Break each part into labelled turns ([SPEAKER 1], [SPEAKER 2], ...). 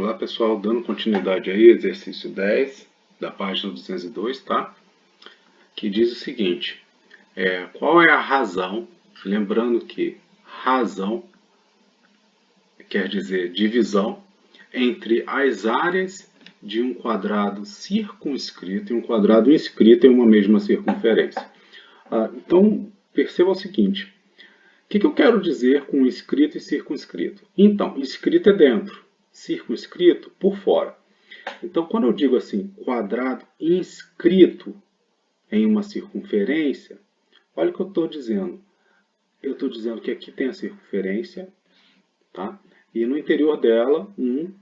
[SPEAKER 1] Olá pessoal, dando continuidade aí, exercício 10 da página 202, tá? Que diz o seguinte, qual é a razão, lembrando que razão quer dizer divisão, entre as áreas de um quadrado circunscrito e um quadrado inscrito em uma mesma circunferência. Então, perceba o seguinte, o que eu quero dizer com inscrito e circunscrito? Então, inscrito é dentro, circunscrito por fora. Então, quando eu digo assim, quadrado inscrito em uma circunferência, olha o que eu estou dizendo. Eu estou dizendo que aqui tem a circunferência, tá? E no interior dela, um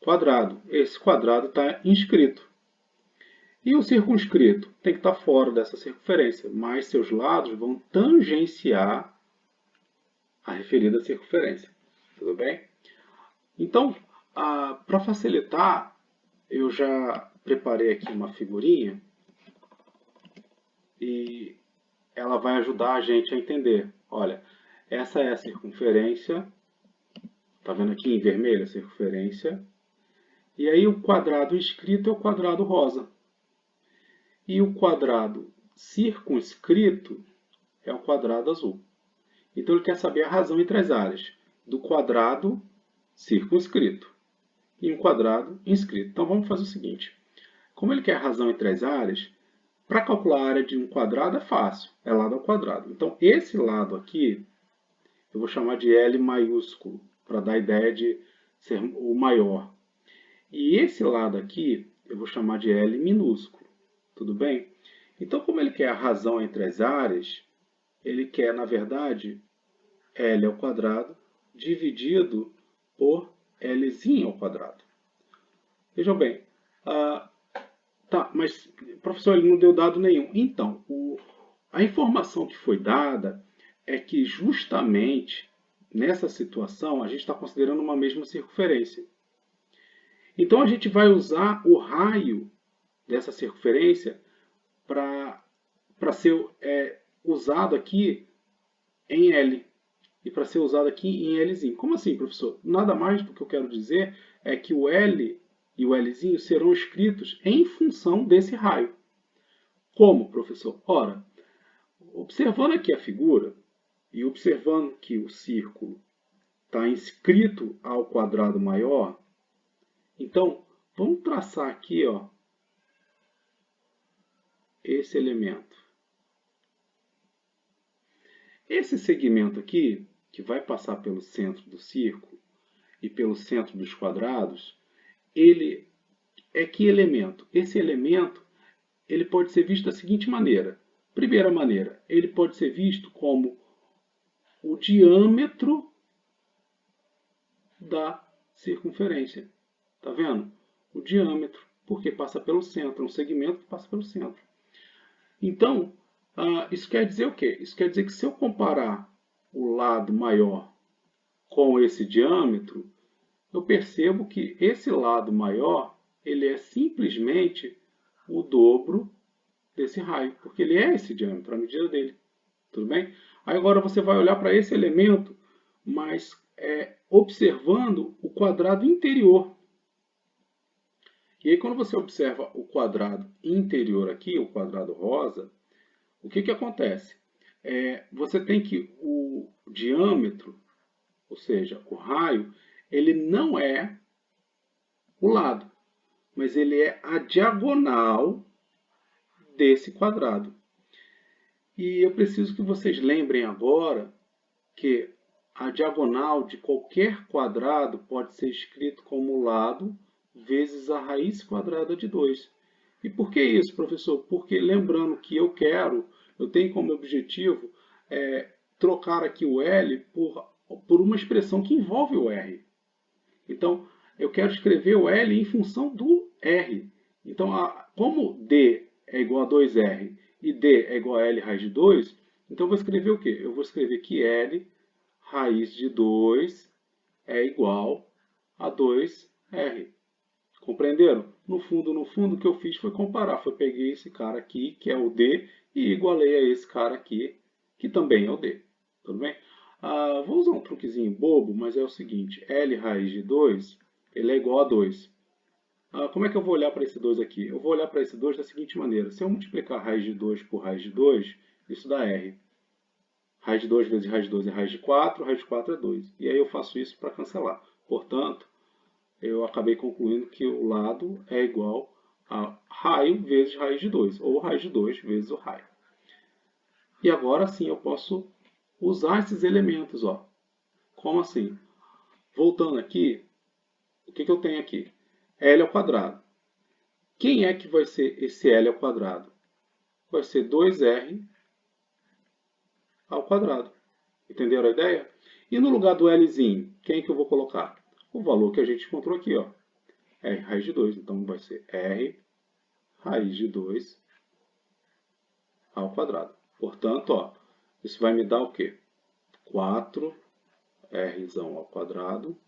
[SPEAKER 1] quadrado. Esse quadrado está inscrito. E o circunscrito tem que estar fora dessa circunferência, mas seus lados vão tangenciar a referida circunferência. Tudo bem? Então, para facilitar, eu já preparei aqui uma figurinha e ela vai ajudar a gente a entender. Olha, essa é a circunferência, tá vendo aqui em vermelho a circunferência, e aí o quadrado inscrito é o quadrado rosa. E o quadrado circunscrito é o quadrado azul. Então ele quer saber a razão entre as áreas do quadrado circunscrito e um quadrado inscrito. Então vamos fazer o seguinte. Como ele quer a razão entre as áreas, para calcular a área de um quadrado é fácil, é lado ao quadrado. Então esse lado aqui eu vou chamar de L maiúsculo, para dar a ideia de ser o maior. E esse lado aqui eu vou chamar de L minúsculo. Tudo bem? Então, como ele quer a razão entre as áreas, ele quer, na verdade, L ao quadrado dividido por Lzinho ao quadrado. Vejam bem, tá, mas professor, ele não deu dado nenhum. Então, a informação que foi dada é que justamente nessa situação a gente está considerando uma mesma circunferência. Então a gente vai usar o raio dessa circunferência para ser usado aqui em L e para ser usado aqui em Lzinho. Como assim, professor? Nada mais do que eu quero dizer é que o L e o Lzinho serão escritos em função desse raio. Como, professor? Ora, observando aqui a figura e observando que o círculo está inscrito ao quadrado maior, então vamos traçar aqui, ó, esse elemento. Esse segmento aqui, que vai passar pelo centro do círculo e pelo centro dos quadrados, ele é que elemento? Esse elemento ele pode ser visto da seguinte maneira. Primeira maneira, ele pode ser visto como o diâmetro da circunferência. Tá vendo? O diâmetro, porque passa pelo centro, é um segmento que passa pelo centro. Então, isso quer dizer o quê? Isso quer dizer que se eu comparar o lado maior com esse diâmetro, eu percebo que esse lado maior ele é simplesmente o dobro desse raio, porque ele é esse diâmetro, a medida dele. Tudo bem? Aí agora você vai olhar para esse elemento, mas observando o quadrado interior. E aí quando você observa o quadrado interior aqui, o quadrado rosa, o que acontece? Você tem que o diâmetro, ou seja, o raio, ele não é o lado, mas ele é a diagonal desse quadrado. E eu preciso que vocês lembrem agora que a diagonal de qualquer quadrado pode ser escrito como lado vezes a raiz quadrada de 2. E por que isso, professor? Porque lembrando que eu tenho como objetivo trocar aqui o L por uma expressão que envolve o R. Então, eu quero escrever o L em função do R. Então, como D é igual a 2R e D é igual a L raiz de 2, então eu vou escrever o quê? Eu vou escrever que L raiz de 2 é igual a 2R. Compreenderam? No fundo, o que eu fiz foi comparar. Peguei esse cara aqui, que é o D, e igualei a esse cara aqui, que também é o D. Tudo bem? Vou usar um truquezinho bobo, mas é o seguinte. L raiz de 2 ele é igual a 2. Como é que eu vou olhar para esse 2 aqui? Eu vou olhar para esse 2 da seguinte maneira. Se eu multiplicar raiz de 2 por raiz de 2, isso dá R. Raiz de 2 vezes raiz de 2 é raiz de 4 é 2. E aí eu faço isso para cancelar. Portanto, eu acabei concluindo que o lado é igual a raio vezes raiz de 2, ou raiz de 2 vezes o raio. E agora sim eu posso usar esses elementos. Ó. Como assim? Voltando aqui, o que eu tenho aqui? L ao quadrado. Quem é que vai ser esse L ao quadrado? Vai ser 2R ao quadrado. Entenderam a ideia? E no lugar do Lzinho, quem que eu vou colocar? O valor que a gente encontrou aqui, ó. R raiz de 2. Então vai ser R raiz de 2 ao quadrado. Portanto, ó, isso vai me dar o quê? 4R ao quadrado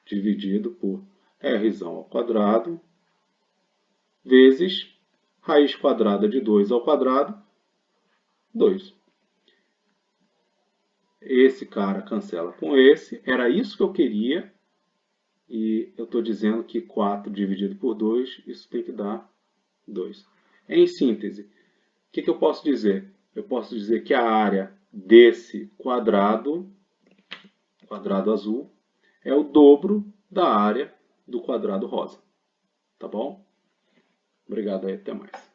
[SPEAKER 1] dividido por R ao quadrado vezes raiz quadrada de 2 ao quadrado, 2. Esse cara cancela com esse. Era isso que eu queria. E eu estou dizendo que 4 dividido por 2, isso tem que dar 2. Em síntese, o que eu posso dizer? Eu posso dizer que a área desse quadrado azul, é o dobro da área do quadrado rosa. Tá bom? Obrigado aí, até mais.